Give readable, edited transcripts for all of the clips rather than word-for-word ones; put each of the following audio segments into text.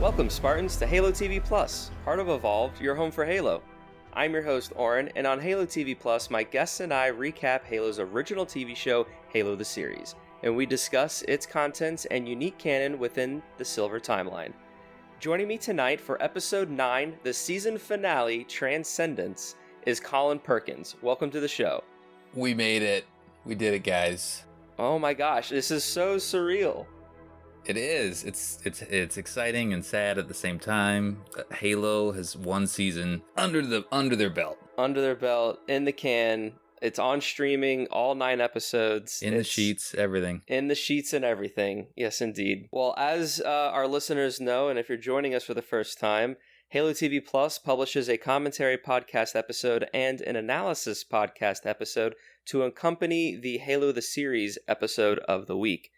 Welcome, Spartans, to Halo TV Plus, part of Evolved, your home for Halo. I'm your host, Oran, and on Halo TV Plus, my guests and I recap Halo's original TV show, Halo the Series, and we discuss its contents and unique canon within the Silver Timeline. Joining me tonight for Episode 9, the season finale, Transcendence, is Colin Perkins. Welcome to the show. We made it. We did it, guys. Oh my gosh, this is so surreal. It is. It's exciting and sad at the same time. Halo has one season under their belt. Under their belt, in the can. It's on streaming, all 9 episodes. The sheets, everything. In the sheets and everything. Yes, indeed. Well, as our listeners know, and if you're joining us for the first time, Halo TV Plus publishes a commentary podcast episode and an analysis podcast episode to accompany the Halo the Series episode of the week.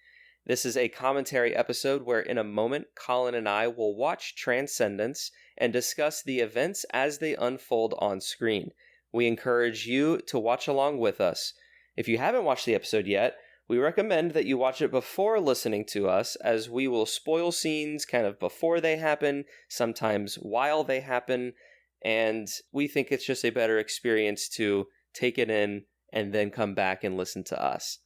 This is a commentary episode where in a moment, Colin and I will watch Transcendence and discuss the events as they unfold on screen. We encourage you to watch along with us. If you haven't watched the episode yet, we recommend that you watch it before listening to us, as we will spoil scenes kind of before they happen, sometimes while they happen, and we think it's just a better experience to take it in and then come back and listen to us.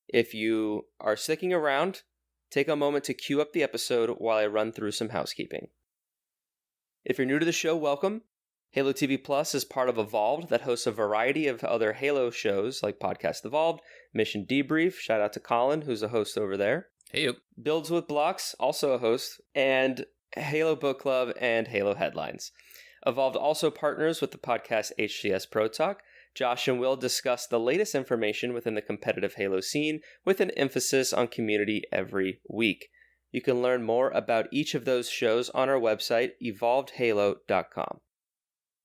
If you are sticking around, take a moment to queue up the episode while I run through some housekeeping. If you're new to the show, welcome. Halo TV Plus is part of Evolved that hosts a variety of other Halo shows like Podcast Evolved, Mission Debrief, shout out to Colin, who's a host over there. Hey. Builds with Blocks, also a host, and Halo Book Club and Halo Headlines. Evolved also partners with the podcast HCS Pro Talk. Josh and Will discuss the latest information within the competitive Halo scene with an emphasis on community every week. You can learn more about each of those shows on our website, evolvedhalo.com.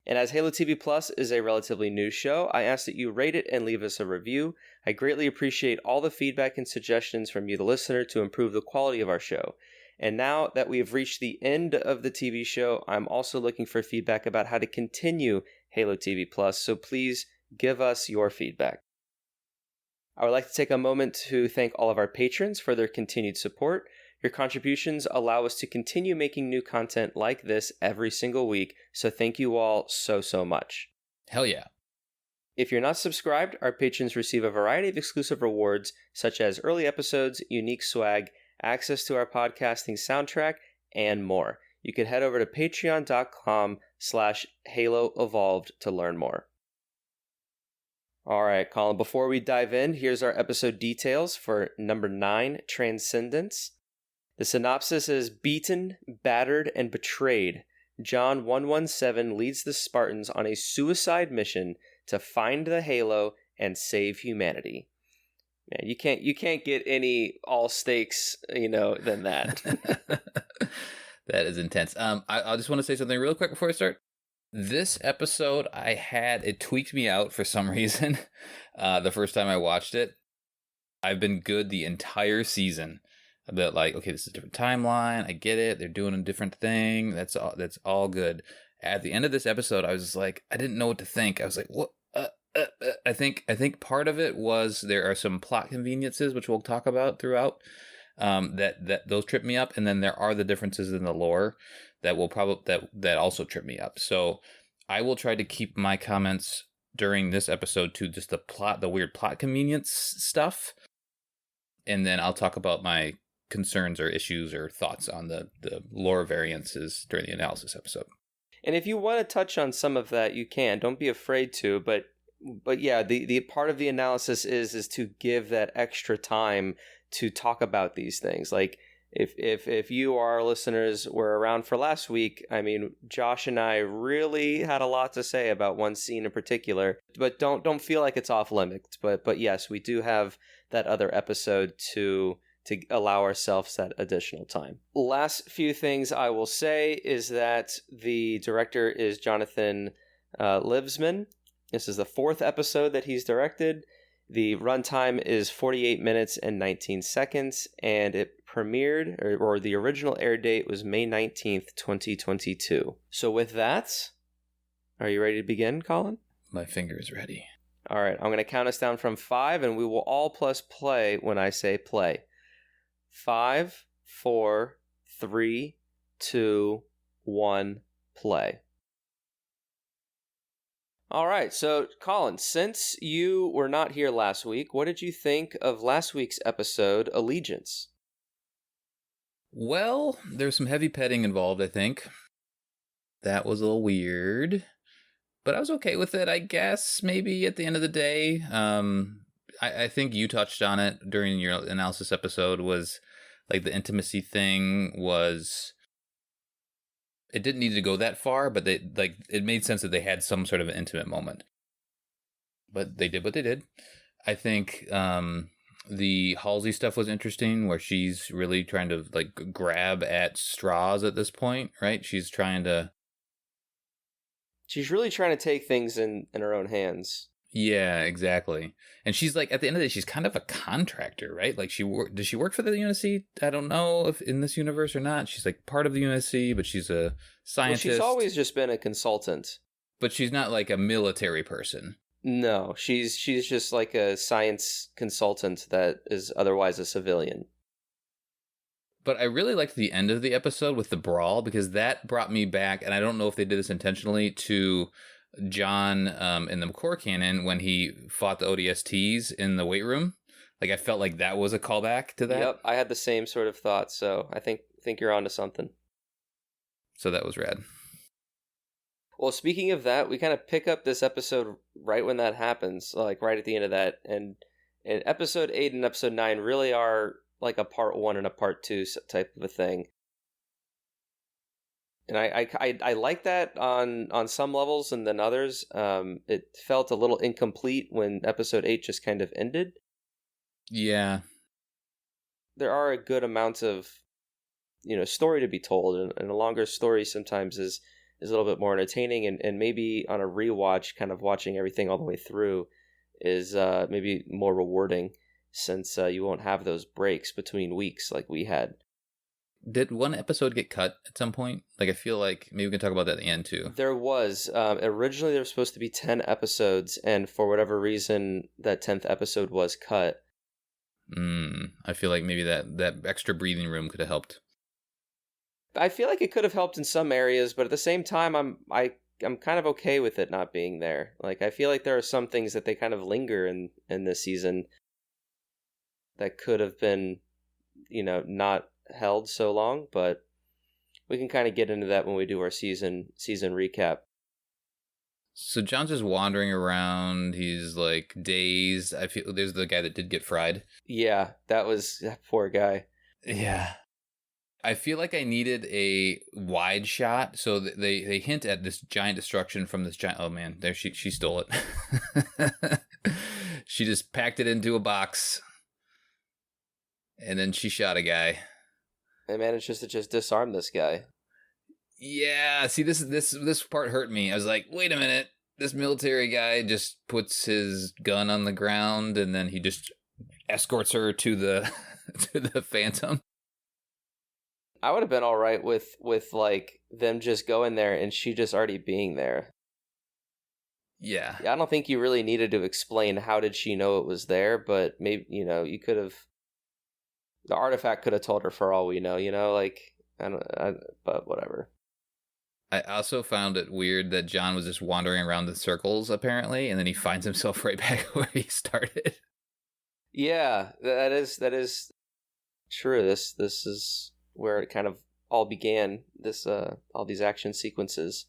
And as Halo TV Plus is a relatively new show, I ask that you rate it and leave us a review. I greatly appreciate all the feedback and suggestions from you, the listener, to improve the quality of our show. And now that we have reached the end of the TV show, I'm also looking for feedback about how to continue Halo TV Plus, so please give us your feedback. I would like to take a moment to thank all of our patrons for their continued support. Your contributions allow us to continue making new content like this every single week, so thank you all so much. Hell yeah. If you're not subscribed, our patrons receive a variety of exclusive rewards, such as early episodes, unique swag, access to our podcasting soundtrack, and more. You can head over to patreon.com/HaloEvolved to learn more. All right, Colin, before we dive in, here's our episode details for number 9, Transcendence. The synopsis is: beaten, battered, and betrayed, John 117 leads the Spartans on a suicide mission to find the Halo and save humanity. Man, you can't get any all stakes, than that. That is intense. I just want to say something real quick before I start. This episode, it tweaked me out for some reason. The first time I watched it, I've been good the entire season. That okay, this is a different timeline. I get it. They're doing a different thing. That's all good. At the end of this episode, I was just like, I didn't know what to think. I was like, what? I think part of it was there are some plot conveniences, which we'll talk about throughout. That those trip me up, and then there are the differences in the lore that will that also trip me up. So I will try to keep my comments during this episode to just the weird plot convenience stuff, and then I'll talk about my concerns or issues or thoughts on the lore variances during the analysis episode. And if you want to touch on some of that, you can. Don't be afraid to. But yeah, the part of the analysis is to give that extra time to talk about these things. Like if you, our listeners, were around for last week, I mean, Josh and I really had a lot to say about one scene in particular. But don't feel like it's off limits. But yes, we do have that other episode to allow ourselves that additional time. Last few things I will say is that the director is Jonathan Livesman. This is the 4th episode that he's directed. The runtime is 48 minutes and 19 seconds, and it premiered, or the original air date was May 19th, 2022. So with that, are you ready to begin, Colin? My finger is ready. All right, I'm going to count us down from 5, and we will all press play when I say play. 5, 4, 3, 2, 1, play. All right, so Colin, since you were not here last week, what did you think of last week's episode, Allegiance? Well, there's some heavy petting involved, I think. That was a little weird, but I was okay with it, I guess, maybe at the end of the day. I think you touched on it during your analysis episode, was like the intimacy thing was... It didn't need to go that far, but it made sense that they had some sort of an intimate moment. But they did what they did. I think the Halsey stuff was interesting, where she's really trying to like grab at straws at this point, right? She's really trying to take things in her own hands. Yeah, exactly. And she's like, at the end of the day, she's kind of a contractor, right? Like, does she work for the UNSC? I don't know if in this universe or not. She's like part of the UNSC, but she's a scientist. Well, she's always just been a consultant. But she's not like a military person. No, she's just like a science consultant that is otherwise a civilian. But I really liked the end of the episode with the brawl, because that brought me back, and I don't know if they did this intentionally, to John in the McClure canon when he fought the ODSTs in the weight room. Like, I felt like that was a callback to that. Yep, I had the same sort of thought, so I think you're onto something. So that was rad. Well, speaking of that, we kind of pick up this episode right when that happens, like right at the end of that, and episode 8 and episode 9 really are like a part 1 and a part 2 type of a thing. And I like that on some levels, and then others. It felt a little incomplete when episode 8 just kind of ended. Yeah. There are a good amount of, story to be told, and a longer story sometimes is a little bit more entertaining, and maybe on a rewatch, kind of watching everything all the way through is maybe more rewarding, since you won't have those breaks between weeks like we had. Did one episode get cut at some point? Like, I feel like maybe we can talk about that at the end, too. There was. Originally, there was supposed to be 10 episodes, and for whatever reason, that 10th episode was cut. I feel like maybe that extra breathing room could have helped. I feel like it could have helped in some areas, but at the same time, I'm kind of okay with it not being there. Like, I feel like there are some things that they kind of linger in this season that could have been, not held so long, but we can kind of get into that when we do our season recap. So John's just wandering around. He's like dazed. I feel there's the guy that did get fried. Yeah, that poor guy. Yeah. I feel like I needed a wide shot. So they hint at this giant destruction from this giant. Oh man, there she stole it. She just packed it into a box, and then she shot a guy. They managed to just disarm this guy. Yeah, see, this part hurt me. I was like, wait a minute. This military guy just puts his gun on the ground, and then he just escorts her to the to the Phantom. I would have been all right with like them just going there and she just already being there. Yeah. I don't think you really needed to explain how did she know it was there, but maybe, you could have... The artifact could have told her for all we know, but whatever. I also found it weird that John was just wandering around the circles, apparently, and then he finds himself right back where he started. Yeah, that is true. This is where it kind of all began, all these action sequences.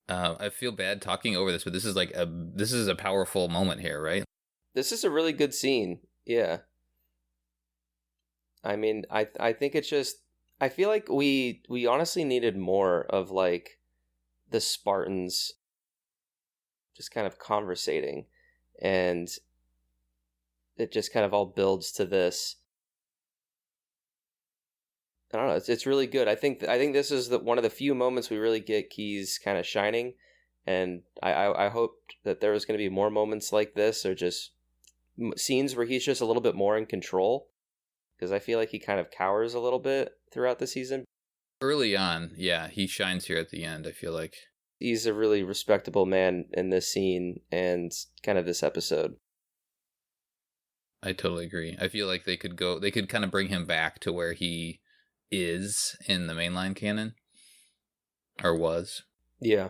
I feel bad talking over this, but this is a powerful moment here, right? This is a really good scene. Yeah. I mean, I think it's just... I feel like we honestly needed more of, like, the Spartans just kind of conversating. And it just kind of all builds to this. I don't know. It's really good. I think this is one of the few moments we really get Keyes kind of shining. And I hoped that there was going to be more moments like this, or just scenes where he's just a little bit more in control, because I feel like he kind of cowers a little bit throughout the season. Early on, yeah, he shines here at the end, I feel like. He's a really respectable man in this scene and kind of this episode. I totally agree. I feel like they could kind of bring him back to where he is in the mainline canon. Or was. Yeah.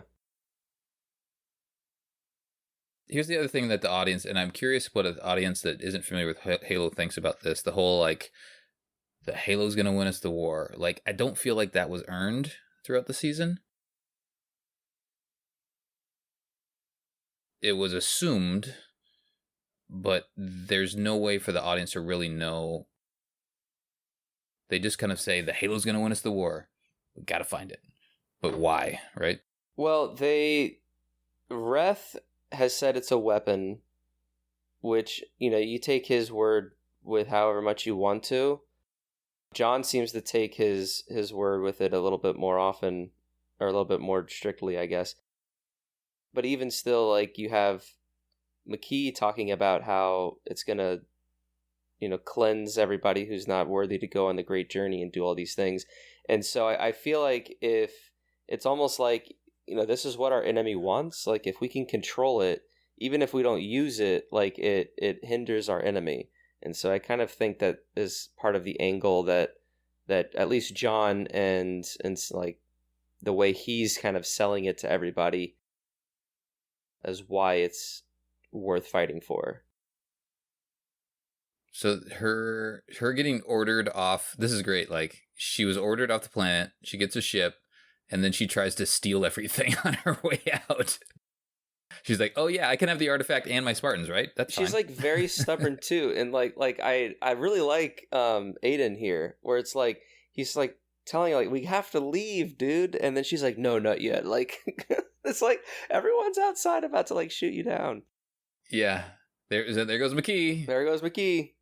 Here's the other thing that the audience, and I'm curious what an audience that isn't familiar with Halo thinks about this. The whole, like, the Halo's going to win us the war. Like, I don't feel like that was earned throughout the season. It was assumed, but there's no way for the audience to really know. They just kind of say, the Halo's going to win us the war. We got to find it. But why, right? Well, Reth has said it's a weapon, which, you take his word with however much you want to. John seems to take his word with it a little bit more often, or a little bit more strictly, I guess. But even still, like, you have McKee talking about how it's gonna, cleanse everybody who's not worthy to go on the great journey and do all these things. And so I feel like if it's almost like, this is what our enemy wants. Like, if we can control it, even if we don't use it, like, it hinders our enemy. And so I kind of think that is part of the angle that at least John and like the way he's kind of selling it to everybody as why it's worth fighting for. So her getting ordered off, this is great. Like, she was ordered off the planet, she gets a ship, and then she tries to steal everything on her way out. She's like, "Oh yeah, I can have the artifact and my Spartans, right? That's fine." She's like very stubborn too, and like I really like Aiden here, where it's like he's like telling her, like, we have to leave, dude, and then she's like, "No, not yet." Like it's like everyone's outside about to like shoot you down. Yeah, there goes McKee. There goes McKee.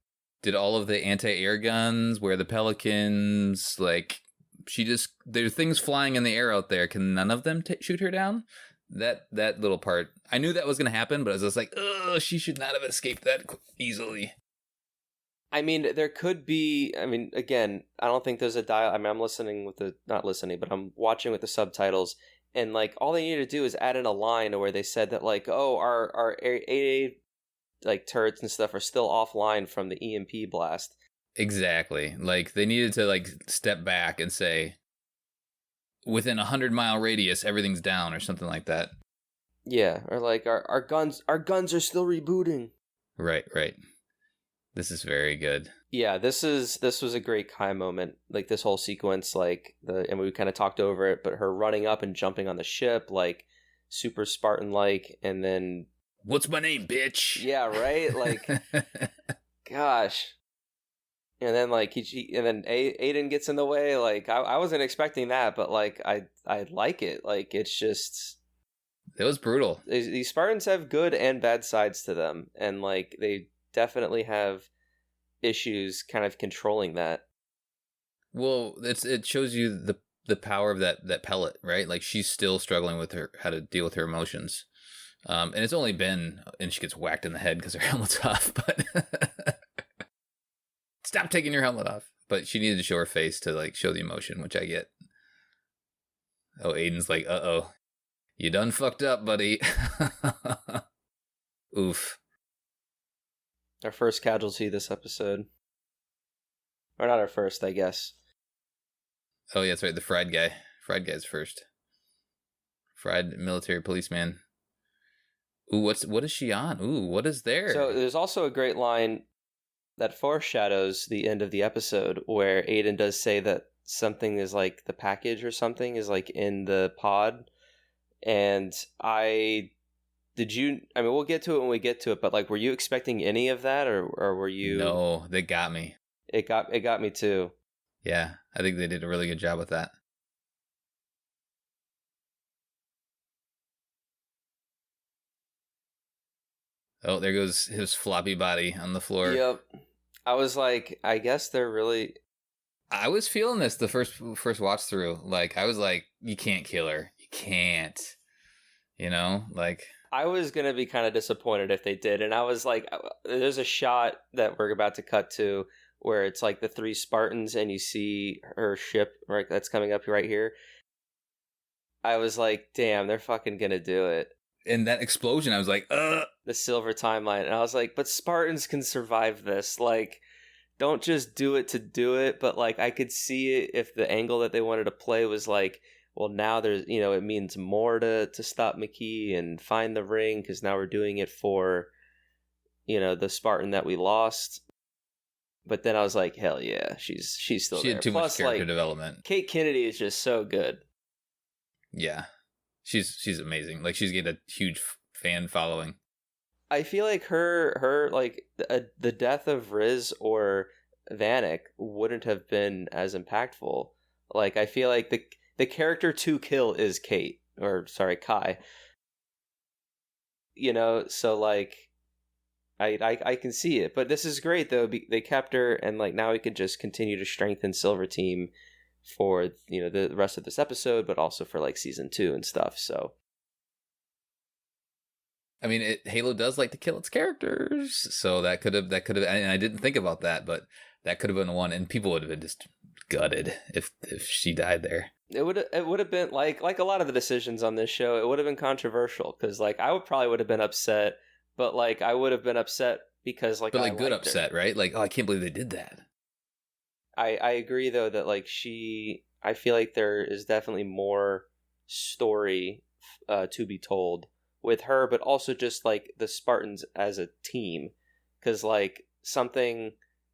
Did all of the anti-air guns, where the Pelicans, like, there are things flying in the air out there. Can none of them shoot her down? That little part, I knew that was going to happen, but I was just like, oh, she should not have escaped that easily. I mean, there could be, again, I don't think there's a dial. I'm listening with not listening, but I'm watching with the subtitles, and like all they need to do is add in a line where they said that, like, oh, our AA like turrets and stuff are still offline from the EMP blast. Exactly. Like, they needed to like step back and say, within 100-mile radius, everything's down or something like that. Yeah, or like our guns are still rebooting. Right. This is very good. Yeah, this was a great Kai moment. Like, this whole sequence, like and we kind of talked over it, but her running up and jumping on the ship, like super Spartan like, and then what's my name, bitch? Yeah, right. Like, gosh. And then like and then Aiden gets in the way. Like, I wasn't expecting that, but like I like it. Like, it's just, it was brutal. These Spartans have good and bad sides to them, and like they definitely have issues kind of controlling that. Well, it shows you the power of that pellet, right? Like, she's still struggling with how to deal with her emotions. And it's only been, and she gets whacked in the head because her helmet's off, but stop taking your helmet off. But she needed to show her face to like show the emotion, which I get. Oh, Aiden's like, uh-oh, you done fucked up, buddy. Oof. Our first casualty this episode. Or not our first, I guess. Oh, yeah, that's right. The fried guy. Fried guy's first. Fried military policeman. Ooh, what is she on? Ooh, what is there? So there's also a great line that foreshadows the end of the episode where Aiden does say that something is like the package or something is like in the pod. And we'll get to it when we get to it, but like, were you expecting any of that, or were you? No, they got me. It got me too. Yeah, I think they did a really good job with that. Oh, there goes his floppy body on the floor. Yep. I was like, I guess they're really... I was feeling this the first watch through. Like, I was like, you can't kill her. You can't. Like... I was going to be kind of disappointed if they did. And I was like, there's a shot that we're about to cut to where it's like the 3 Spartans and you see her ship, right? That's coming up right here. I was like, damn, they're fucking going to do it. And that explosion, I was like, The silver timeline. And I was like, but Spartans can survive this. Like, don't just do it to do it, but like I could see it if the angle that they wanted to play was like, well, now there's, it means more to stop McKee and find the ring, because now we're doing it for, the Spartan that we lost. But then I was like, hell yeah, she's still She there. had too much character development. Kate Kennedy is just so good. Yeah, she's amazing. Like, she's getting a huge fan following. I feel like her like the death of Riz or Vanek wouldn't have been as impactful. Like, I feel like the character to kill is Kate, or sorry, Kai. So like I can see it, but this is great though. They kept her, and like now we could just continue to strengthen Silver Team for the rest of this episode, but also for like season 2 and stuff. So I mean, Halo does like to kill its characters, so that could have, and I didn't think about that, but that could have been one, and people would have been just gutted if she died there. It would have been like a lot of the decisions on this show. It would have been controversial because like I would have been upset, but like I would have been upset because like, but like good upset, right? Like, oh, I can't believe they did that. I agree though that like I feel like there is definitely more story to be told with her, but also just like the Spartans as a team, because like something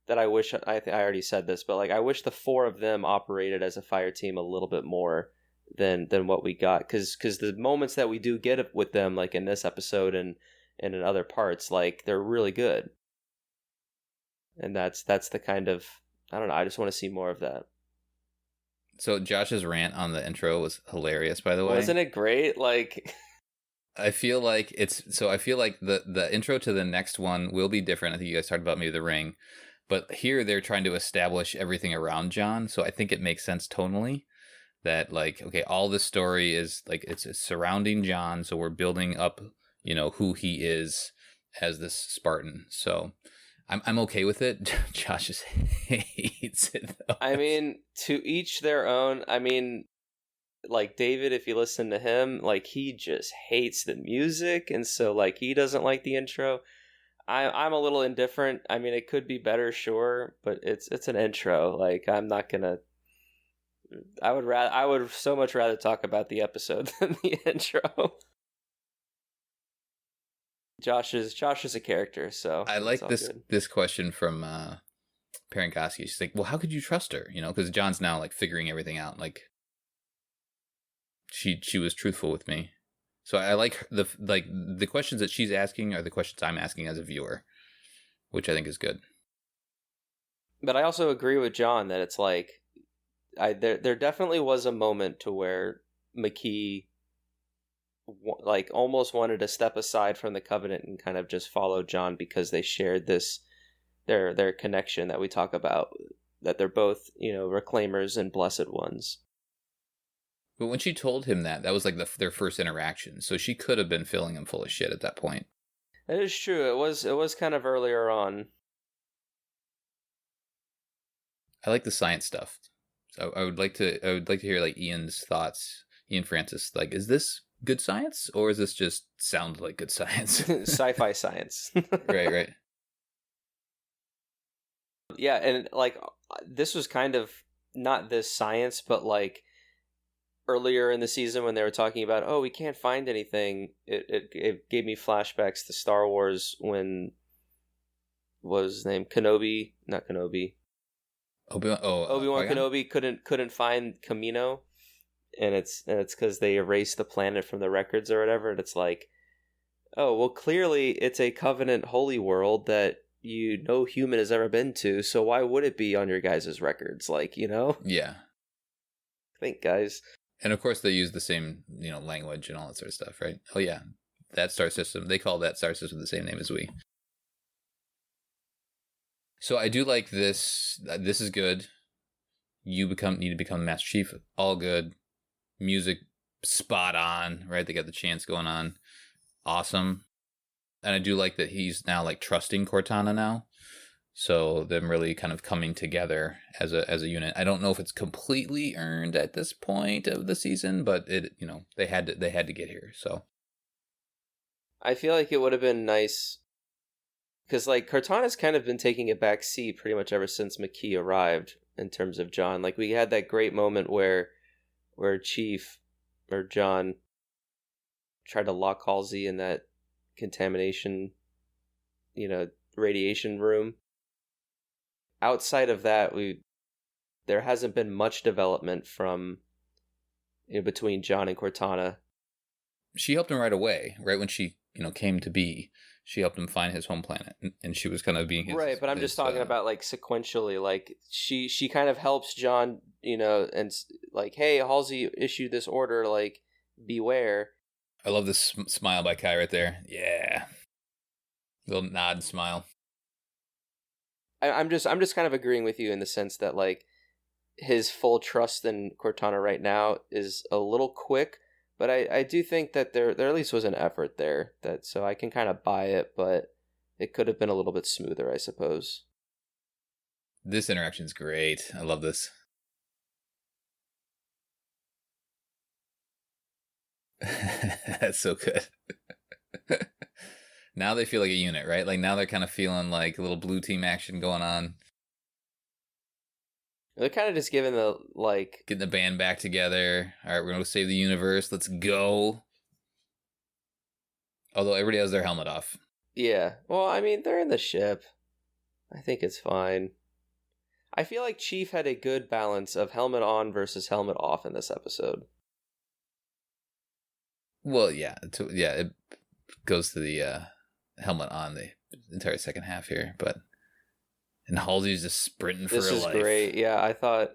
that I wish I already said this, but like I wish the 4 of them operated as a fire team a little bit more than what we got, because the moments that we do get with them, like in this episode and in other parts, like they're really good, and that's the kind of, I don't know, I just want to see more of that. So Josh's rant on the intro was hilarious, by the way. Wasn't it great? Like, I feel like the intro to the next one will be different. I think you guys talked about maybe the ring, but here they're trying to establish everything around John. So I think it makes sense tonally that like, okay, all this story is like, it's surrounding John. So we're building up, who he is as this Spartan. So I'm okay with it. Josh just hates it though. I mean, to each their own. I mean, like David, if you listen to him, like he just hates the music, and so like he doesn't like the intro. I'm a little indifferent. I mean, it could be better, sure, but it's an intro. Like, I'm not gonna. I would so much rather talk about the episode than the intro. Josh is a character, so I like this question from Parenkoski. She's like, well, how could you trust her? Because John's now like figuring everything out. Like, she was truthful with me, so I like the questions that she's asking are the questions I'm asking as a viewer, which I think is good. But I also agree with John that it's like, there definitely was a moment to where McKee like almost wanted to step aside from the Covenant and kind of just follow John, because they shared this their connection that we talk about, that they're both reclaimers and blessed ones. But when she told him that was like their first interaction, so she could have been filling him full of shit at that point. It is true. It was kind of earlier on. I like the science stuff. So I would like to hear like Ian's thoughts. Ian Francis, like, is this good science, or is this just sound like good science? Sci-fi science. Right. Yeah, and like this was kind of not this science, but like earlier in the season when they were talking about, oh, we can't find anything, it gave me flashbacks to Star Wars when, what was his name? Obi-Wan Kenobi couldn't find Kamino, and it's because they erased the planet from the records or whatever, and it's like, oh, well, clearly it's a Covenant holy world that no human has ever been to, so why would it be on your guys' records? Like, Yeah. Think, guys. And of course they use the same, language and all that sort of stuff, right? Oh yeah, that star system, they call that star system the same name as we. So I do like this. This is good. You need to become the Master Chief. All good. Music spot on, right? They got the chants going on. Awesome. And I do like that he's now like trusting Cortana now. So them really kind of coming together as a unit. I don't know if it's completely earned at this point of the season, but it they had to get here. So I feel like it would have been nice Because, like, Cortana's kind of been taking a back seat pretty much ever since McKee arrived in terms of John. Like, we had that great moment where Chief or John tried to lock Halsey in that contamination, radiation room. Outside of that, there hasn't been much development from between John and Cortana. She helped him right away, right when she came to be. She helped him find his home planet, and she was kind of being his right. But I'm just talking about like sequentially. Like she kind of helps John, and like, hey, Halsey issued this order. Like, beware. I love this smile by Kai right there. Yeah, little nod and smile. I'm just kind of agreeing with you in the sense that like his full trust in Cortana right now is a little quick, but I do think that there at least was an effort there, that so I can kind of buy it, but it could have been a little bit smoother, I suppose. This interaction's great. I love this. That's so good. Now they feel like a unit, right? Like now they're kind of feeling like a little blue team action going on. They're kind of just giving the getting the band back together. All right, we're gonna save the universe. Let's go. Although everybody has their helmet off. Yeah. Well, I mean, they're in the ship. I think it's fine. I feel like Chief had a good balance of helmet on versus helmet off in this episode. Well, yeah, it goes to the helmet on the entire second half here, and Halsey's just sprinting for her life. This is great. Yeah, I thought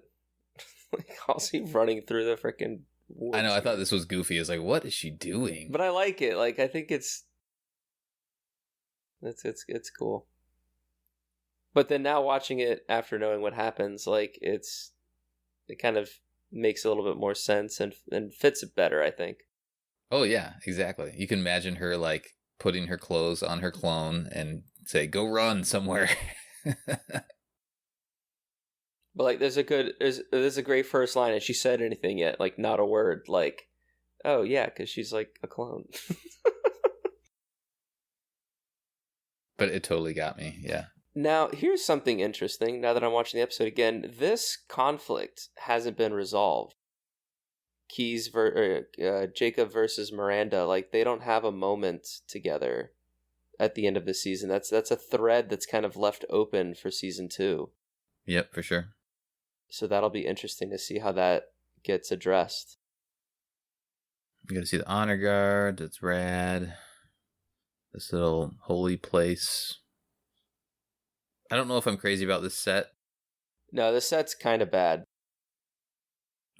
like Halsey running through the freaking woods. I know. I thought this was goofy. I was like, what is she doing? But I like it. Like, I think it's cool. But then now watching it after knowing what happens, like it kind of makes a little bit more sense and fits it better, I think. Oh yeah, exactly. You can imagine her like putting her clothes on her clone and say, "Go run somewhere." But like, there's a great first line. Has she said anything yet? Like, not a word. Like, oh yeah, because she's like a clone. But it totally got me. Yeah. Now, here's something interesting. Now that I'm watching the episode again, this conflict hasn't been resolved. Jacob versus Miranda, like they don't have a moment together at the end of the season. That's a thread that's kind of left open for season 2. Yep, for sure. So that'll be interesting to see how that gets addressed. You got to see the honor guard. That's rad. This little holy place. I don't know if I'm crazy about this set. No, the set's kind of bad.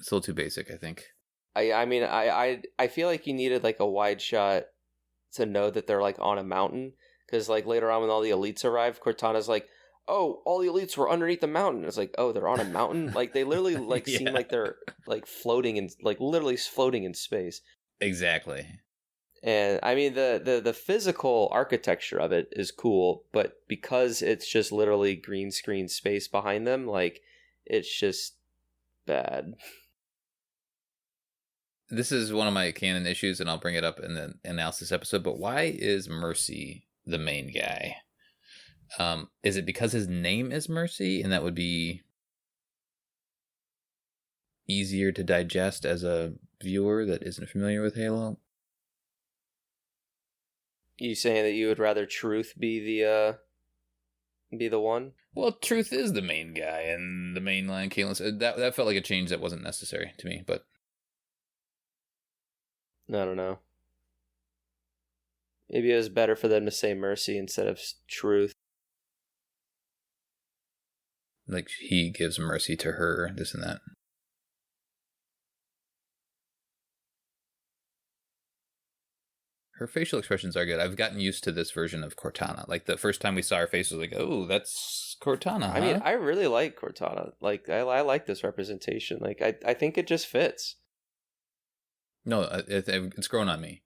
It's a little too basic, I think. I mean, I feel like you needed like a wide shot to know that they're like on a mountain, because like later on when all the elites arrive, Cortana's like, oh, all the elites were underneath the mountain. It's like, oh, they're on a mountain. Like they literally like yeah. seem like they're like floating in like literally floating in space. Exactly. And I mean the physical architecture of it is cool, but because it's just literally green screen space behind them, like it's just bad. This is one of my canon issues, and I'll bring it up in the analysis episode, but why is Mercy the main guy? Is it because his name is Mercy, and that would be easier to digest as a viewer that isn't familiar with Halo? You saying that you would rather Truth be the one? Well, Truth is the main guy, and the main line, Caitlin, that felt like a change that wasn't necessary to me, but I don't know. Maybe it was better for them to say Mercy instead of Truth. Like, he gives mercy to her, this and that. Her facial expressions are good. I've gotten used to this version of Cortana. Like, the first time we saw her face, was like, oh, that's Cortana, huh? I mean, I really like Cortana. Like, I like this representation. Like, I think it just fits. No, it's grown on me.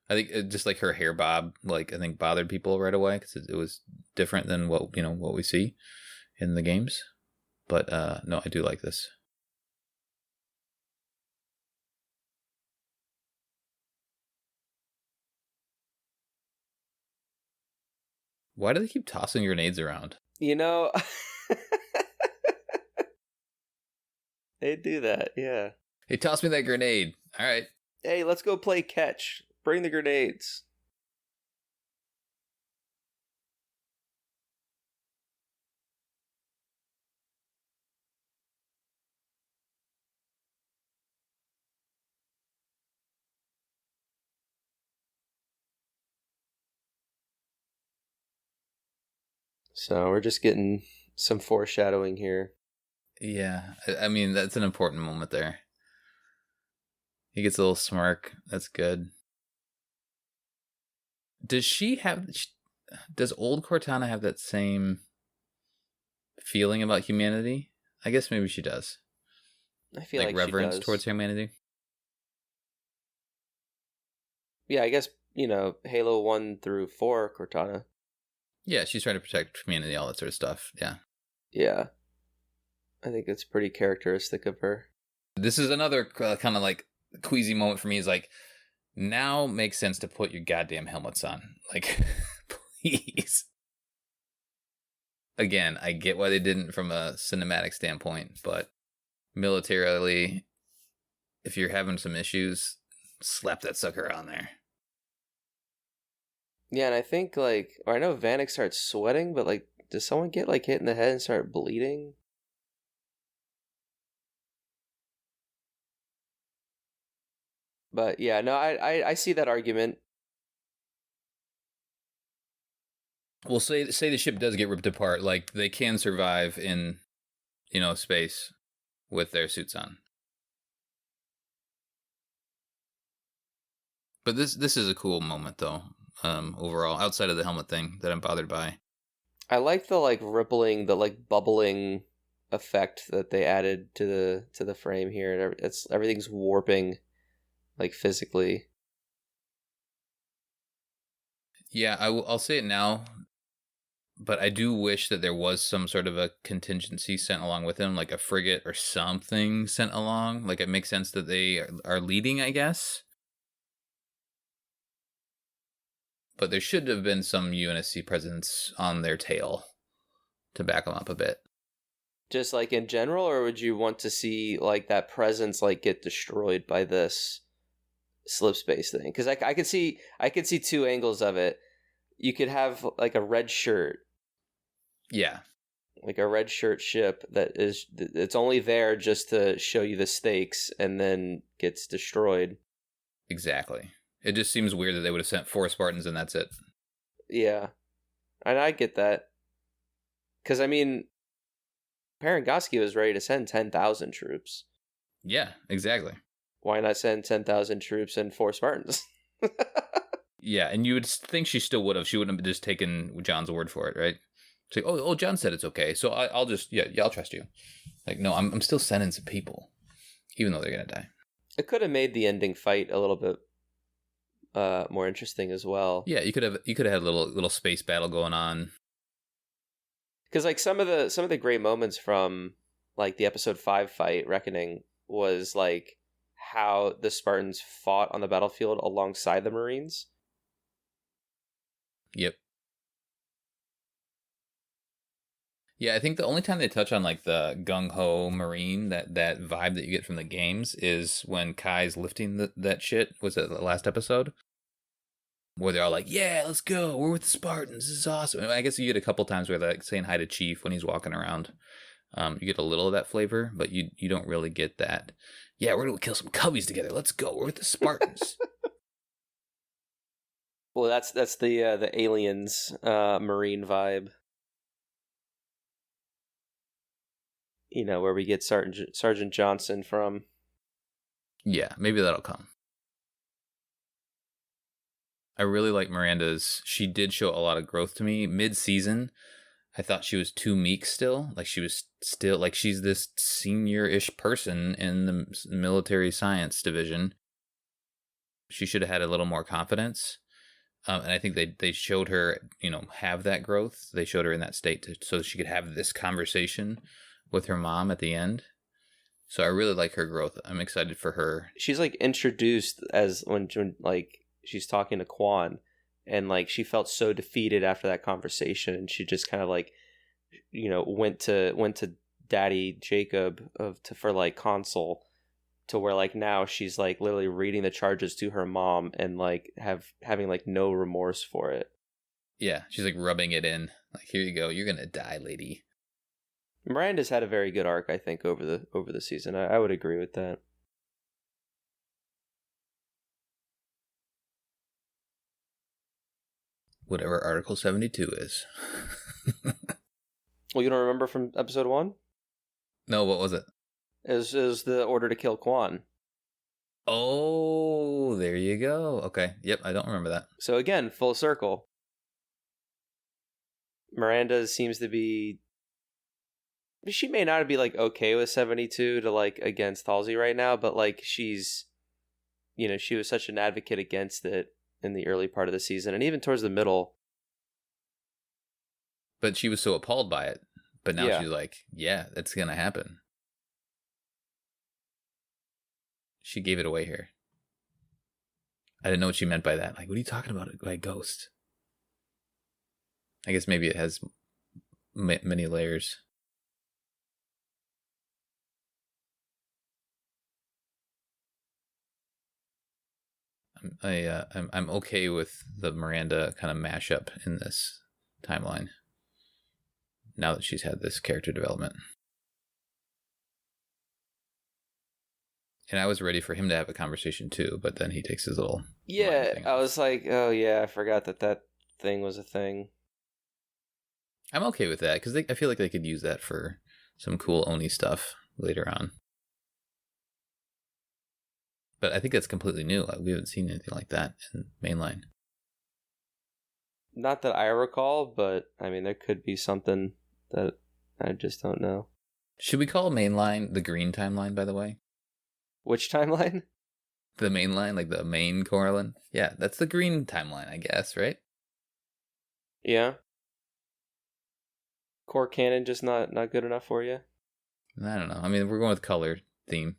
I think just like her hair bob, like I think bothered people right away because it was different than what we see in the games. But no, I do like this. Why do they keep tossing grenades around? You know, they do that, yeah. Hey, toss me that grenade. All right. Hey, let's go play catch. Bring the grenades. So we're just getting some foreshadowing here. Yeah, I mean, that's an important moment there. He gets a little smirk. That's good. Does old Cortana have that same feeling about humanity? I guess maybe she does. I feel like reverence she does. towards humanity. Yeah, I guess, Halo 1 through 4, Cortana. Yeah, she's trying to protect humanity, all that sort of stuff. Yeah. Yeah. I think it's pretty characteristic of her. This is another kind of like queasy moment for me. Is like, now makes sense to put your goddamn helmets on. Like, please. Again, I get why they didn't from a cinematic standpoint, but militarily, if you're having some issues, slap that sucker on there. Yeah, and I think, or I know Vanek starts sweating, but, does someone get, hit in the head and start bleeding? But, yeah, no, I see that argument. Well, say the ship does get ripped apart, like, they can survive in, space with their suits on. But this is a cool moment, though, overall, outside of the helmet thing that I'm bothered by. I like the, rippling, the, bubbling effect that they added to the frame here. Everything's warping, physically. Yeah, I'll say it now, but I do wish that there was some sort of a contingency sent along with him, like a frigate or something sent along. Like, it makes sense that they are leading, I guess. But there should have been some UNSC presence on their tail to back them up a bit. Just, in general, or would you want to see, that presence, get destroyed by this slip space thing? Because I could see two angles of it. You could have, a red shirt. Yeah. Like a red shirt ship it's only there just to show you the stakes and then gets destroyed. Exactly. It just seems weird that they would have sent 4 Spartans and that's it. Yeah. And I get that. Because, I mean, Parangoski was ready to send 10,000 troops. Yeah, exactly. Why not send 10,000 troops and 4 Spartans? Yeah, and you would think she still would have. She wouldn't have just taken John's word for it, right? It's like, oh, John said it's okay, so I'll just, I'll trust you. Like, no, I'm still sending some people, even though they're going to die. It could have made the ending fight a little bit more interesting as well. Yeah, you could have had a little space battle going on. Because some of the great moments from the episode 5 fight, Reckoning, was how the Spartans fought on the battlefield alongside the Marines. Yep. Yeah, I think the only time they touch on the gung-ho Marine, that vibe that you get from the games, is when Kai's lifting that shit. Was it the last episode? Where they're all like, yeah, let's go, we're with the Spartans, this is awesome. I guess you get a couple times where they're saying hi to Chief when he's walking around. You get a little of that flavor, but you don't really get that. Yeah, we're gonna kill some cubbies together, let's go, we're with the Spartans. Well, that's the Aliens Marine vibe. Where we get Sergeant Johnson from. Yeah, maybe that'll come. I really like Miranda's. She did show a lot of growth to me. Mid-season, I thought she was too meek still. She was still, she's this senior-ish person in the military science division. She should have had a little more confidence. And I think they showed her, have that growth. They showed her in that state so she could have this conversation with her mom at the end. So I really like her growth. I'm excited for her. She's introduced as when she's talking to Quan, and like she felt so defeated after that conversation, and she just kind of like, you know, went to Daddy Jacob for like console, to where like now she's like literally reading the charges to her mom and like having like no remorse for it. Yeah, she's like rubbing it in. Like, here you go, you're gonna die, lady. Miranda's had a very good arc, I think, over the season. I would agree with that. Whatever Article 72 is. Well, you don't remember from episode 1? No, what was it? Is the order to kill Quan. Oh, there you go. Okay. Yep, I don't remember that. So again, full circle. Miranda seems to be... She may not be, like, okay with 72 to, like, against Halsey right now, but, like, she's... You know, she was such an advocate against it in the early part of the season, and even towards the middle. But she was so appalled by it. But now Yeah. she's like, yeah, that's going to happen. She gave it away here. I didn't know what she meant by that. Like, what are you talking about? Like, ghost. I guess maybe it has many layers. I'm okay with the Miranda kind of mashup in this timeline. Now that she's had this character development. And I was ready for him to have a conversation too, but then he takes his little... Yeah, I was like, oh yeah, I forgot that thing was a thing. I'm okay with that, because I feel like they could use that for some cool Oni stuff later on. But I think that's completely new. We haven't seen anything like that in mainline. Not that I recall, but I mean, there could be something that I just don't know. Should we call mainline the green timeline, by the way? Which timeline? The mainline, like the main Corlin? Yeah, that's the green timeline, I guess, right? Yeah. Core canon just not good enough for you? I don't know. I mean, we're going with color theme.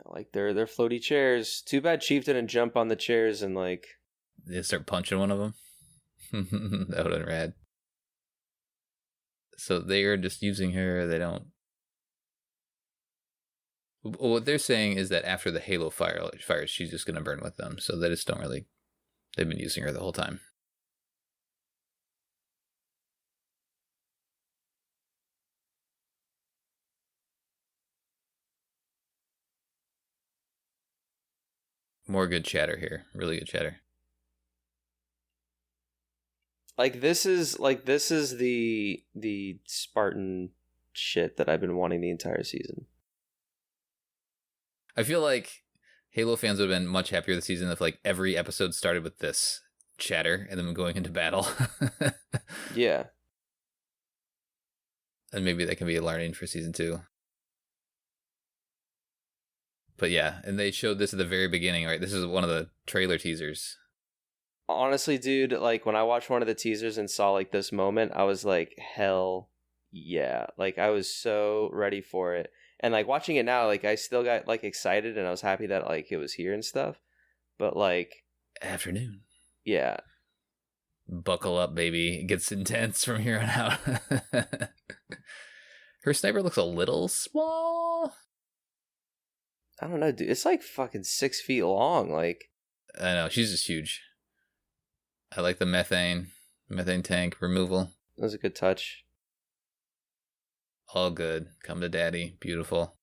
Like they're floaty chairs. Too bad Chief didn't jump on the chairs and like... They start punching one of them. That would have been rad. So they are just using her. They don't... What they're saying is that after the Halo fires, she's just going to burn with them. So they just don't really... They've been using her the whole time. More good chatter here. Really good chatter. This is the Spartan shit that I've been wanting the entire season. I feel like Halo fans would have been much happier this season if like every episode started with this chatter and then going into battle. Yeah. And maybe that can be a learning for season 2. But yeah, and they showed this at the very beginning, right? This is one of the trailer teasers. Honestly, dude, like when I watched one of the teasers and saw like this moment, I was like, hell yeah. Like I was so ready for it. And like watching it now, like I still got like excited and I was happy that like it was here and stuff. But like... Afternoon. Yeah. Buckle up, baby. It gets intense from here on out. Her sniper looks a little small. I don't know, dude. It's like fucking 6 feet long. Like, I know, she's just huge. I like the methane tank removal. That was a good touch. All good. Come to daddy. Beautiful.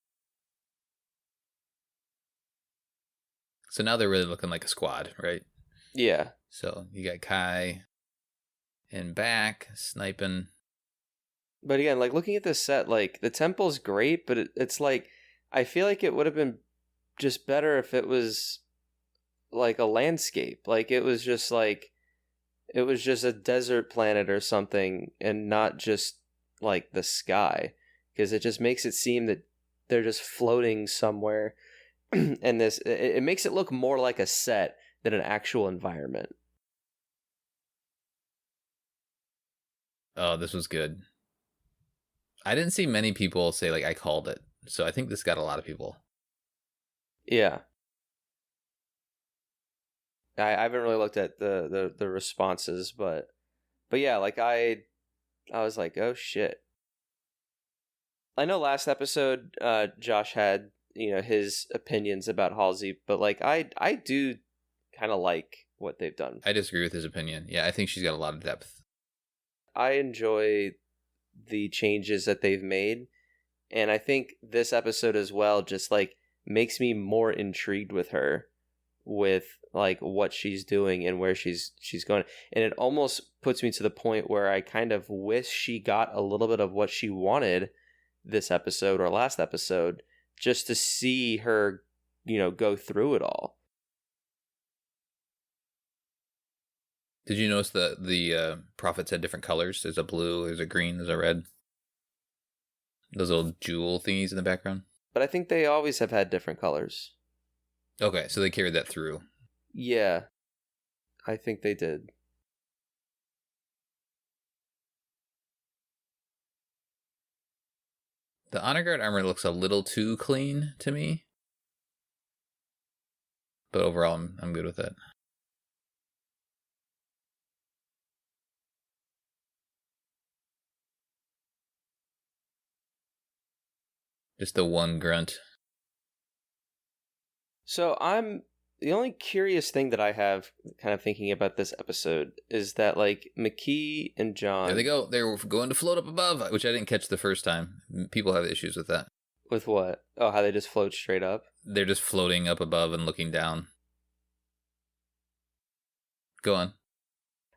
So now they're really looking like a squad, right? Yeah. So you got Kai in back, sniping. But again, like looking at this set, like the temple's great, but it's like, I feel like it would have been just better if it was like a landscape. Like it was just a desert planet or something and not just like the sky, because it just makes it seem that they're just floating somewhere. And it makes it look more like a set than an actual environment. Oh, this was good. I didn't see many people say like I called it. So I think this got a lot of people. Yeah. I haven't really looked at the responses, but yeah, like I was like, oh shit. I know last episode, Josh had his opinions about Halsey, but like I do kind of like what they've done. I disagree with his opinion. Yeah, I think she's got a lot of depth. I enjoy the changes that they've made, and I think this episode as well just like makes me more intrigued with her, with like what she's doing and where she's going, and it almost puts me to the point where I kind of wish she got a little bit of what she wanted this episode or last episode, just to see her go through it all. Did you notice the prophets had different colors? There's a blue, there's a green, there's a red. Those little jewel thingies in the background. But I think they always have had different colors. Okay, so they carried that through. Yeah, I think they did. The honor guard armor looks a little too clean to me, but overall, I'm good with it. Just the one grunt. So the only curious thing that I have kind of thinking about this episode is that like McKee and John... There they go. They were going to float up above, which I didn't catch the first time. People have issues with that. With what? Oh, how they just float straight up? They're just floating up above and looking down. Go on.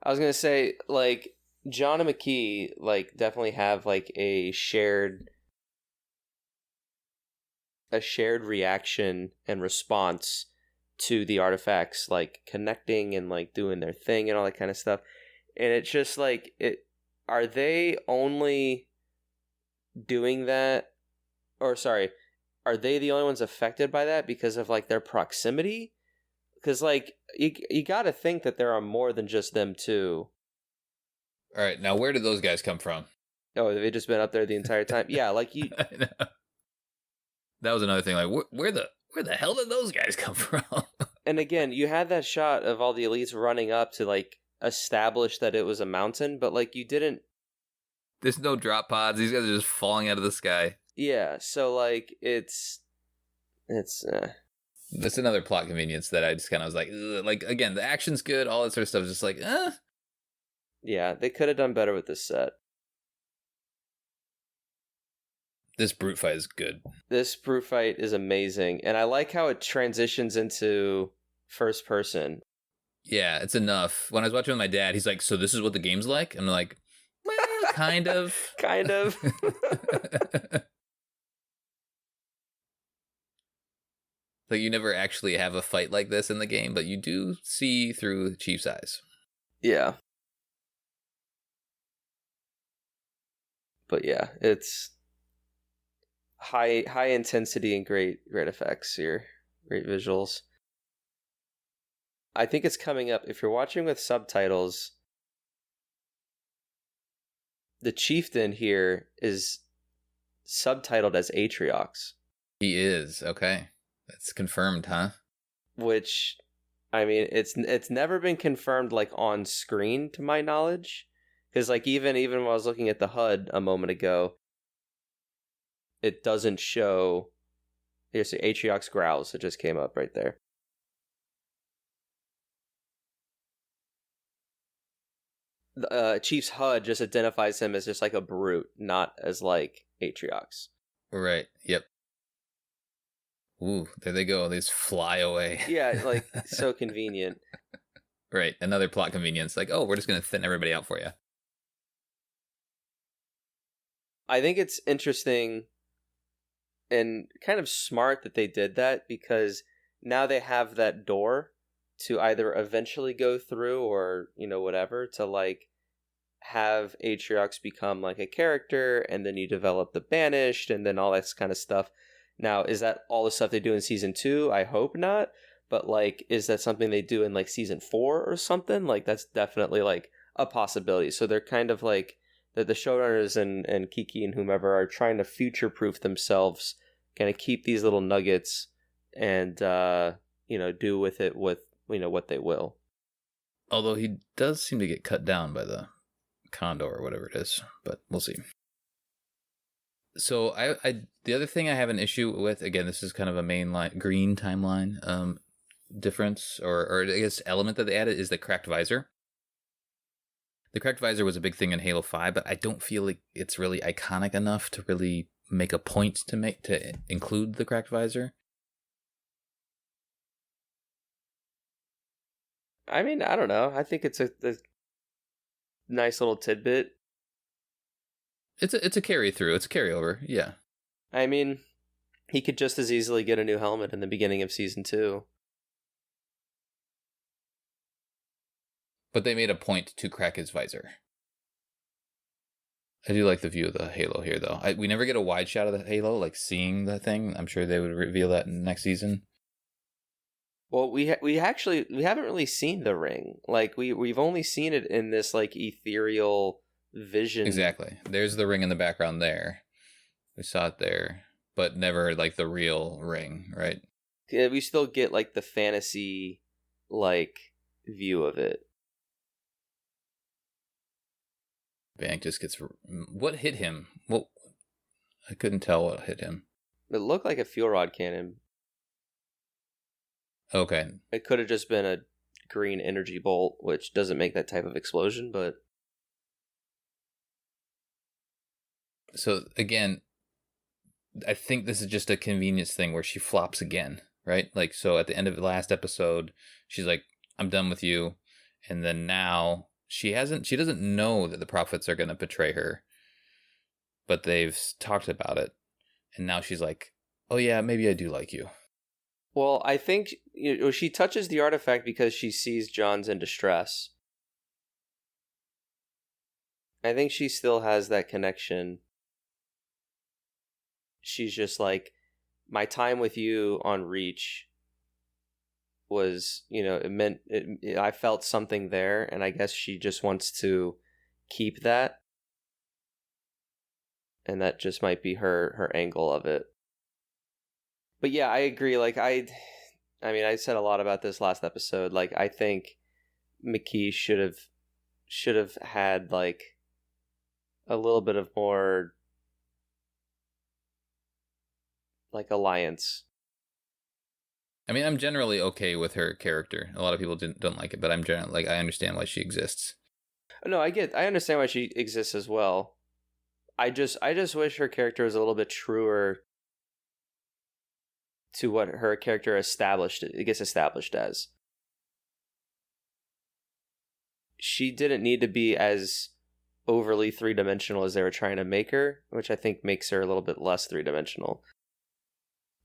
I was going to say, like, John and McKee, like, definitely have, like, a shared reaction and response to the artifacts, like connecting and like doing their thing and all that kind of stuff. And it's just like, are they only doing that, or sorry, are they the only ones affected by that because of like their proximity? Because like you got to think that there are more than just them two. All right, now where did those guys come from? Oh, they've just been up there the entire time. Yeah, like you. I know. That was another thing. Like, where the hell did those guys come from? And again, you had that shot of all the elites running up to like establish that it was a mountain, but like you didn't. There's no drop pods. These guys are just falling out of the sky. Yeah, so like it's. That's another plot convenience that I just kind of was like, ugh. Like again, the action's good, all that sort of stuff is just like, Yeah, they could have done better with this set. This brute fight is good. This brute fight is amazing, and I like how it transitions into first person. Yeah, it's enough. When I was watching with my dad, he's like, "So this is what the game's like?" I'm like, "Well, kind of." Kind of. Like, you never actually have a fight like this in the game, but you do see through Chief's eyes. Yeah. But yeah, it's high intensity and great effects here. Great visuals. I think it's coming up. If you're watching with subtitles, the chieftain here is subtitled as Atriox. He is. Okay. That's confirmed, huh? Which, I mean, it's never been confirmed like on screen to my knowledge. Because like even when I was looking at the HUD a moment ago, it doesn't show. Here's the Atriox growls. It just came up right there. Chief's HUD just identifies him as just like a brute, not as like Atriox. Right. Yep. Ooh, there they go. They just fly away. Yeah, like so convenient. Right. Another plot convenience. Like, oh, we're just going to thin everybody out for you. I think it's interesting and kind of smart that they did that, because now they have that door to either eventually go through or, whatever, to like have Atriox become like a character, and then you develop the Banished and then all that kind of stuff. Now, is that all the stuff they do in season 2? I hope not. But like, is that something they do in like season 4 or something? Like, that's definitely like a possibility. So they're kind of like that the showrunners and Kiki and whomever are trying to future-proof themselves, kind of keep these little nuggets and do with it what they will. Although he does seem to get cut down by the Condor or whatever it is, but we'll see. So I the other thing I have an issue with, again, this is kind of a mainline green timeline difference or I guess element that they added, is the cracked visor. The cracked visor was a big thing in Halo 5, but I don't feel like it's really iconic enough to really make a point to include the cracked visor. I mean, I don't know. I think it's a nice little tidbit. It's a carry through. It's a carryover. Yeah. I mean, he could just as easily get a new helmet in the beginning of season 2. But they made a point to crack his visor. I do like the view of the Halo here, though. We never get a wide shot of the Halo, like seeing the thing. I'm sure they would reveal that in next season. Well, we haven't really seen the ring. Like we've only seen it in this like ethereal vision. Exactly. There's the ring in the background there. We saw it there, but never like the real ring, right? Yeah, we still get like the fantasy like view of it. Bank just gets... What hit him? Well, I couldn't tell what hit him. It looked like a fuel rod cannon. Okay. It could have just been a green energy bolt, which doesn't make that type of explosion, but... So, again, I think this is just a convenience thing where she flops again, right? Like, so at the end of the last episode, she's like, I'm done with you. And then now... She doesn't know that the prophets are going to betray her, but they've talked about it. And now she's like, oh yeah, maybe I do like you. Well, I think she touches the artifact because she sees John's in distress. I think she still has that connection. She's just like, my time with you on Reach was, it meant I felt something there, and I guess she just wants to keep that, and that just might be her angle of it. But yeah, I agree. Like I mean, I said a lot about this last episode. Like I think McKee should have had like a little bit of more like alliance. I mean, I'm generally okay with her character. A lot of people don't like it, but I'm generally like, I understand why she exists. No, I understand why she exists as well. I just wish her character was a little bit truer to what her character gets established as. She didn't need to be as overly three-dimensional as they were trying to make her, which I think makes her a little bit less three-dimensional.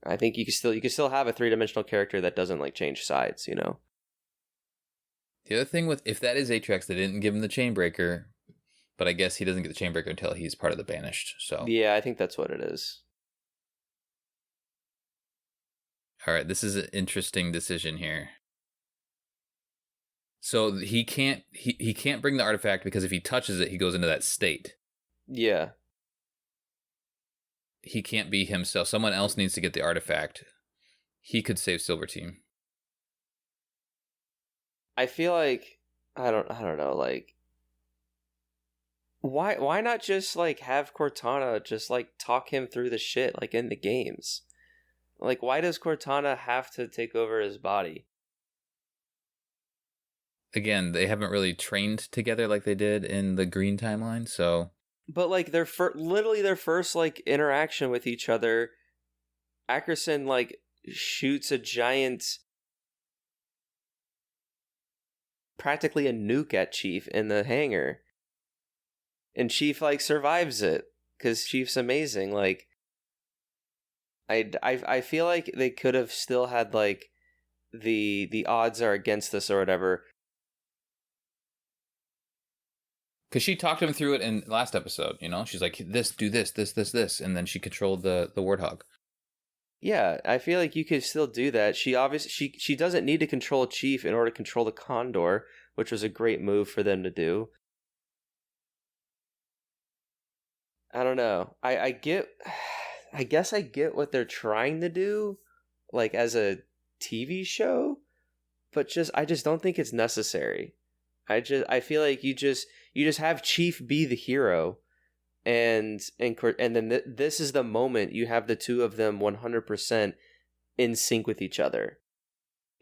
I think you can still have a three-dimensional character that doesn't like change sides, The other thing with, if that is Atrax, they didn't give him the Chainbreaker, but I guess he doesn't get the Chainbreaker until he's part of the Banished. So yeah, I think that's what it is. All right, this is an interesting decision here. So he can't bring the artifact because if he touches it, he goes into that state. Yeah. He can't be himself. Someone else needs to get the artifact. He could save Silver Team. I feel like I don't know, like why not just like have Cortana just like talk him through the shit like in the games? Like why does Cortana have to take over his body? Again, they haven't really trained together like they did in the Green timeline, so... But like literally their first like interaction with each other, Ackerson like shoots a giant, practically a nuke at Chief in the hangar, and Chief like survives it because Chief's amazing. Like, I feel like they could have still had like the odds are against us or whatever. Because she talked him through it in last episode, She's like, do this, and then she controlled the Warthog. Yeah, I feel like you could still do that. She doesn't need to control Chief in order to control the Condor, which was a great move for them to do. I don't know. I guess I get what they're trying to do. like as a TV show, but I just don't think it's necessary. I feel like you just have Chief be the hero, and then this is the moment you have the two of them 100% in sync with each other,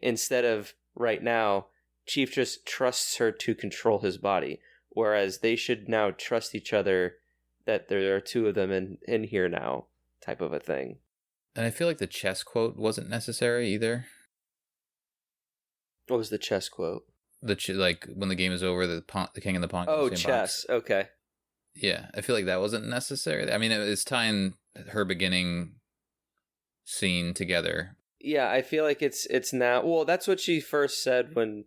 instead of right now Chief just trusts her to control his body, whereas they should now trust each other, that there are two of them in here now, type of a thing. And I feel like the chess quote wasn't necessary either. What was the chess quote? Like when the game is over, the king and the pawn. Oh, chess. Box. Okay. Yeah, I feel like that wasn't necessary. I mean, it's tying her beginning scene together. Yeah, I feel like it's now. Well, that's what she first said when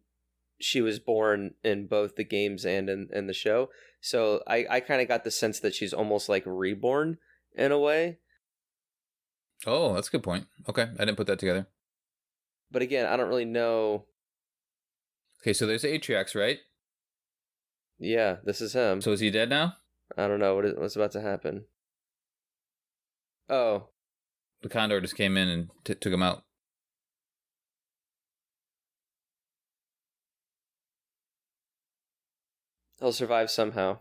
she was born in both the games and in the show. So I kind of got the sense that she's almost like reborn in a way. Oh, that's a good point. Okay, I didn't put that together. But again, I don't really know. Okay, so there's Atriox, right? Yeah, this is him. So is he dead now? I don't know what's about to happen. Oh. The Condor just came in and took him out. He'll survive somehow.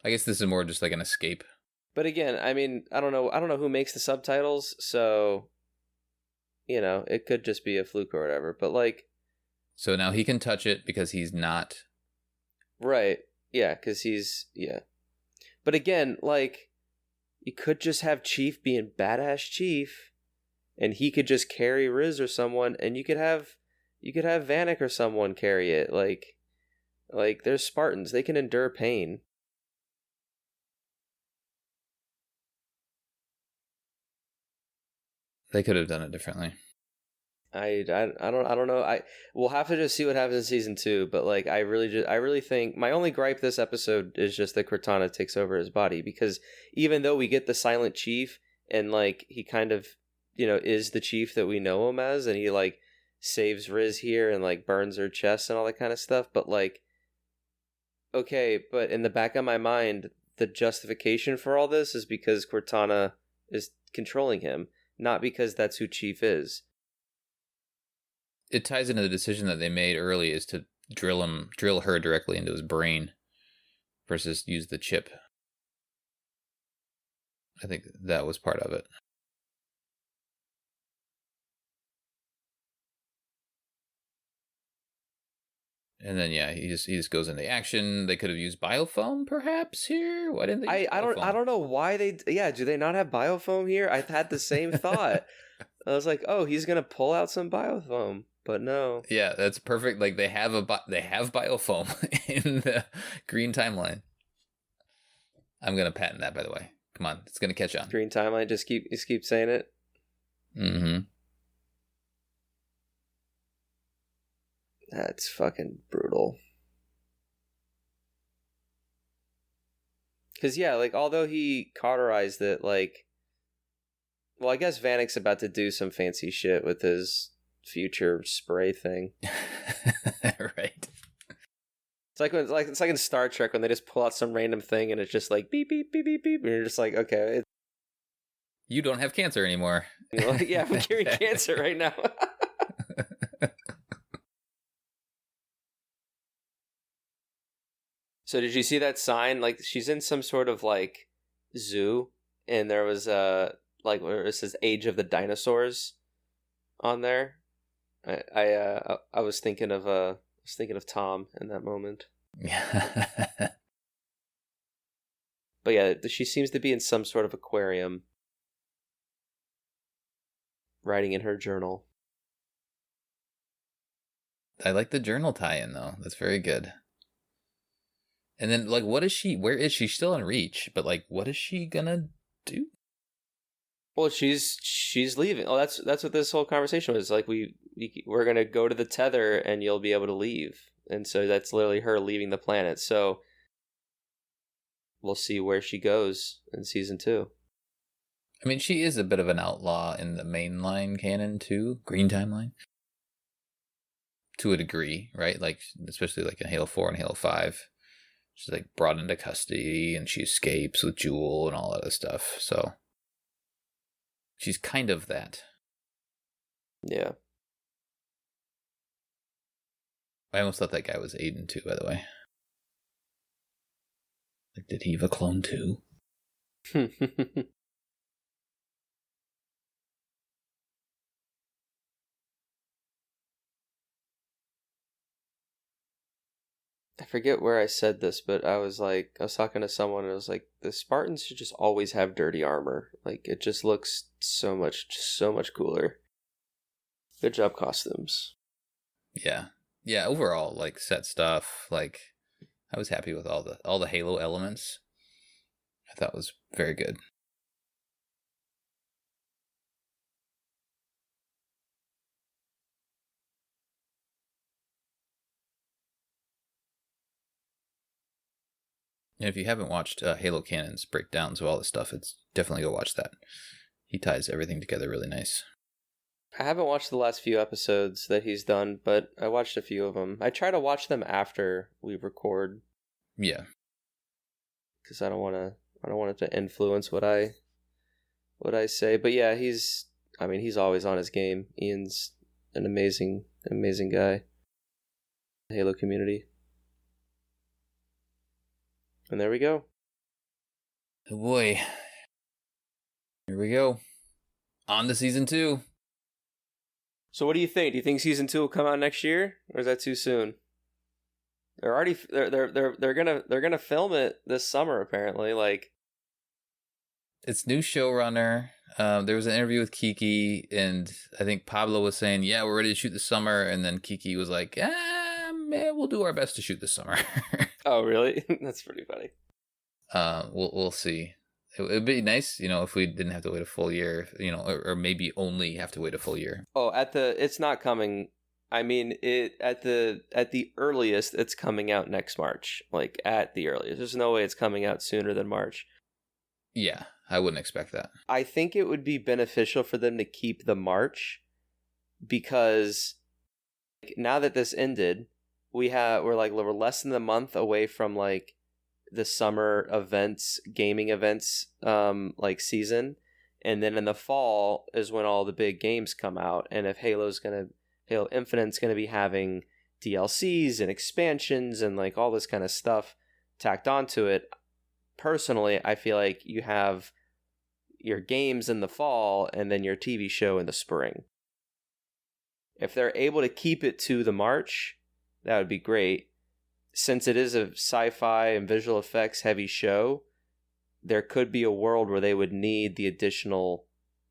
I guess this is more just like an escape. But again, I mean, I don't know who makes the subtitles, so it could just be a fluke or whatever, but like, so now he can touch it because he's not. Right. Yeah, cuz yeah. But again, like, you could just have Chief being badass Chief, and he could just carry Riz or someone, and you could have Vanek or someone carry it. Like they're Spartans, they can endure pain. They could have done it differently. I don't know. We'll have to just see what happens in season 2. But like, I really think my only gripe this episode is just that Cortana takes over his body, because even though we get the Silent Chief, and like he kind of is the Chief that we know him as, and he like saves Riz here and like burns her chest and all that kind of stuff, but like, okay, but in the back of my mind, the justification for all this is because Cortana is controlling him, not because that's who Chief is. It ties into the decision that they made early, is to drill her directly into his brain versus use the chip. I think that was part of it. And then yeah, he just goes into action. They could have used biofoam perhaps here. Why didn't they? I don't know why they. Yeah, do they not have biofoam here? I had the same thought. I was like, oh, he's gonna pull out some biofoam. But no. Yeah, that's perfect. Like they have biofoam in the green timeline. I'm gonna patent that, by the way. Come on, it's gonna catch on. Green timeline. Just keep saying it. Mm-hmm. That's fucking brutal. Because yeah, like although he cauterized it, like, well, I guess Vanek's about to do some fancy shit with his future spray thing. Right. It's like in Star Trek when they just pull out some random thing and it's just like beep beep beep beep beep, and you're just like, okay, you don't have cancer anymore. Like, yeah, I'm curing cancer right now. So did you see that sign? Like, she's in some sort of like zoo, and there was like where it says "Age of the Dinosaurs" on there. I was thinking of Tom in that moment. But yeah, she seems to be in some sort of aquarium, writing in her journal. I like the journal tie-in though. That's very good. And then, like, where is she? Still in reach, but like, what is she gonna do? Well, she's leaving. Oh, that's what this whole conversation was. Like, we're gonna go to the tether, and you'll be able to leave. And so that's literally her leaving the planet. So we'll see where she goes in season 2. I mean, she is a bit of an outlaw in the mainline canon too, Green Timeline, to a degree, right? Like, especially like in Halo 4 and Halo 5. She's like brought into custody and she escapes with Jewel and all that other stuff. So she's kind of that. Yeah. I almost thought that guy was Aiden too, by the way. Like, did he have a clone too? I forget where I said this, but I was talking to someone and I was like, the Spartans should just always have dirty armor. Like, it just looks so much cooler. Good job, costumes. Yeah. Yeah, overall, like, set stuff, like, I was happy with all the Halo elements. I thought was very good. And if you haven't watched Halo Canon's breakdowns of all this stuff, it's definitely go watch that. He ties everything together really nice. I haven't watched the last few episodes that he's done, but I watched a few of them. I try to watch them after we record. Yeah. Because I don't want it to influence what I say. But yeah, he's always on his game. Ian's an amazing guy. The Halo community. And there we go. Oh boy. Here we go. On to season 2. So what do you think? Do you think season 2 will come out next year, or is that too soon? They're gonna film it this summer apparently. Like, it's new showrunner. There was an interview with Kiki, and I think Pablo was saying, "Yeah, we're ready to shoot this summer," and then Kiki was like, man, we'll do our best to shoot this summer." Oh, really? That's pretty funny. We'll see. It'd be nice, if we didn't have to wait a full year, or maybe only have to wait a full year. Oh, it's not coming. I mean, at the earliest, it's coming out next March. Like, at the earliest, there's no way it's coming out sooner than March. Yeah, I wouldn't expect that. I think it would be beneficial for them to keep the March, because now that this ended, we're less than a month away from like the summer events, gaming events, season, and then in the fall is when all the big games come out. And if Halo Infinite's gonna be having DLCs and expansions and like all this kind of stuff tacked onto it, personally, I feel like you have your games in the fall and then your TV show in the spring. If they're able to keep it to the March, that would be great. Since it is a sci-fi and visual effects heavy show, there could be a world where they would need the additional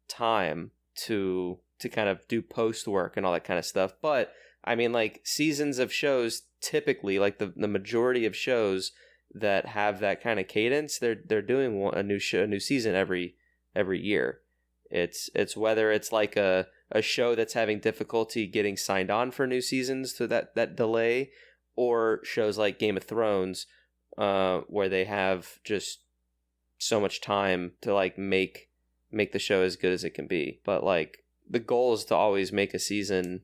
time to kind of do post work and all that kind of stuff. But I mean, like, seasons of shows typically, like the majority of shows that have that kind of cadence, they're doing a new season every year. It's whether it's like a show that's having difficulty getting signed on for new seasons to that delay, or shows like Game of Thrones, where they have just so much time to like make the show as good as it can be. But like, the goal is to always make a season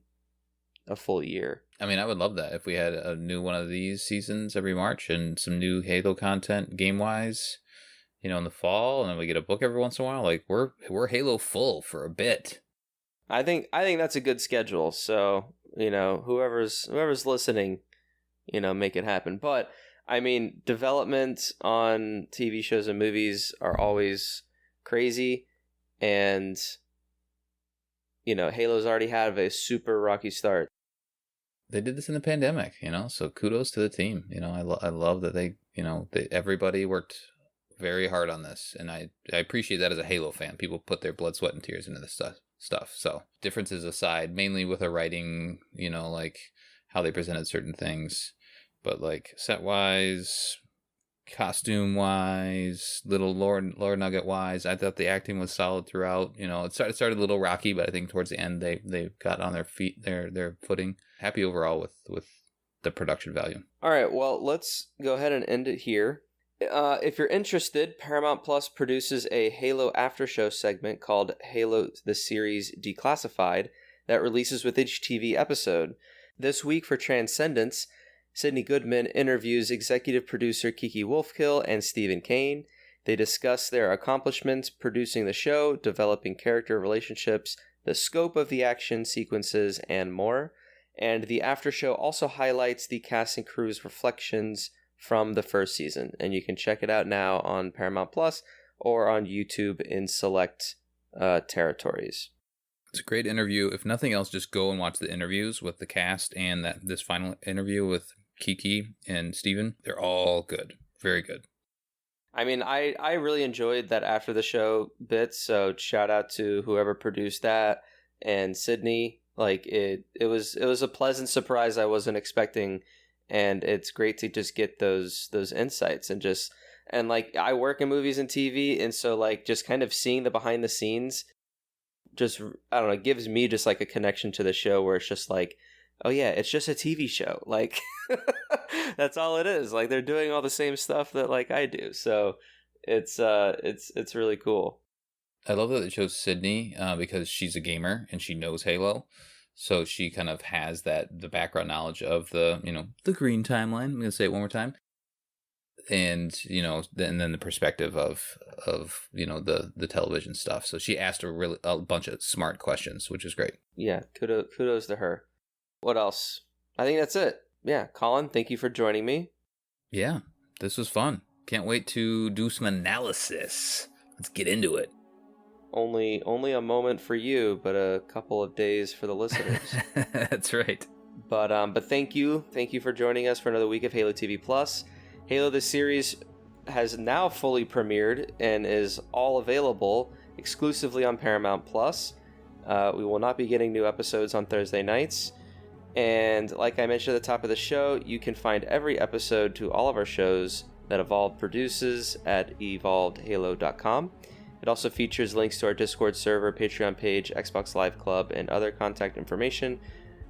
a full year. I mean, I would love that if we had a new one of these seasons every March and some new Halo content game wise, in the fall, and then we get a book every once in a while. Like, we're Halo full for a bit. I think that's a good schedule. So, whoever's listening, make it happen. But I mean, development on TV shows and movies are always crazy, and Halo's already had a super rocky start. They did this in the pandemic, so kudos to the team. I love that they everybody worked very hard on this, and I appreciate that as a Halo fan. People put their blood, sweat, and tears into this stuff. So differences aside, mainly with the writing, like how they presented certain things, but like set wise, costume wise, little lore nugget wise, I thought the acting was solid throughout. It started a little rocky, but I think towards the end they got on their feet, their footing. Happy overall with the production value. All right, well, let's go ahead and end it here. If you're interested, Paramount Plus produces a Halo after show segment called Halo the Series Declassified that releases with each TV episode. This week for Transcendence, Sydney Goodman interviews executive producer Kiki Wolfkill and Stephen Kane. They discuss their accomplishments producing the show, developing character relationships, the scope of the action sequences, and more. And the after show also highlights the cast and crew's reflections from the first season. And you can check it out now on Paramount Plus or on YouTube in select territories. It's a great interview. If nothing else, just go and watch the interviews with the cast and this final interview with Kiki and Steven. They're all good. Very good. I mean, I really enjoyed that after the show bit, so shout out to whoever produced that and Sydney. Like it was a pleasant surprise I wasn't expecting, and it's great to just get those insights and like I work in movies and TV, and so like just kind of seeing the behind the scenes just, I don't know, gives me just like a connection to the show where it's just like, oh yeah, it's just a TV show. Like that's all it is. Like they're doing all the same stuff that like I do. So it's really cool. I love that it shows Sydney because she's a gamer and she knows Halo. So she kind of has the background knowledge of the green timeline. I'm going to say it one more time. And, and then the perspective of the television stuff. So she asked a bunch of smart questions, which is great. Yeah, kudos to her. What else? I think that's it. Yeah, Colin, thank you for joining me. Yeah, this was fun. Can't wait to do some analysis. Let's get into it. Only a moment for you, but a couple of days for the listeners. That's right. But thank you for joining us for another week of Halo TV Plus. Halo the series has now fully premiered and is all available exclusively on Paramount Plus. We will not be getting new episodes on Thursday nights. And like I mentioned at the top of the show, you can find every episode to all of our shows that Evolved produces at evolvedhalo.com. It also features links to our Discord server, Patreon page, Xbox Live Club, and other contact information.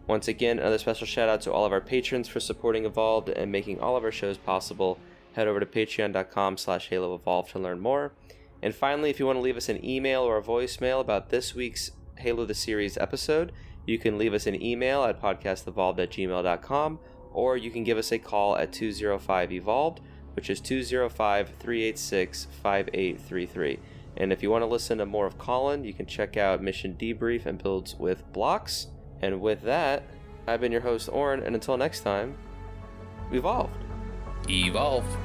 Once again, another special shout out to all of our patrons for supporting Evolved and making all of our shows possible. Head over to patreon.com/HaloEvolved to learn more. And finally, if you want to leave us an email or a voicemail about this week's Halo the Series episode, you can leave us an email at podcastevolved@gmail.com, or you can give us a call at 205-EVOLVED, which is 205-386-5833. And if you want to listen to more of Colin, you can check out Mission Debrief and Builds with Blocks. And with that, I've been your host, Oran, and until next time, evolved. Evolved.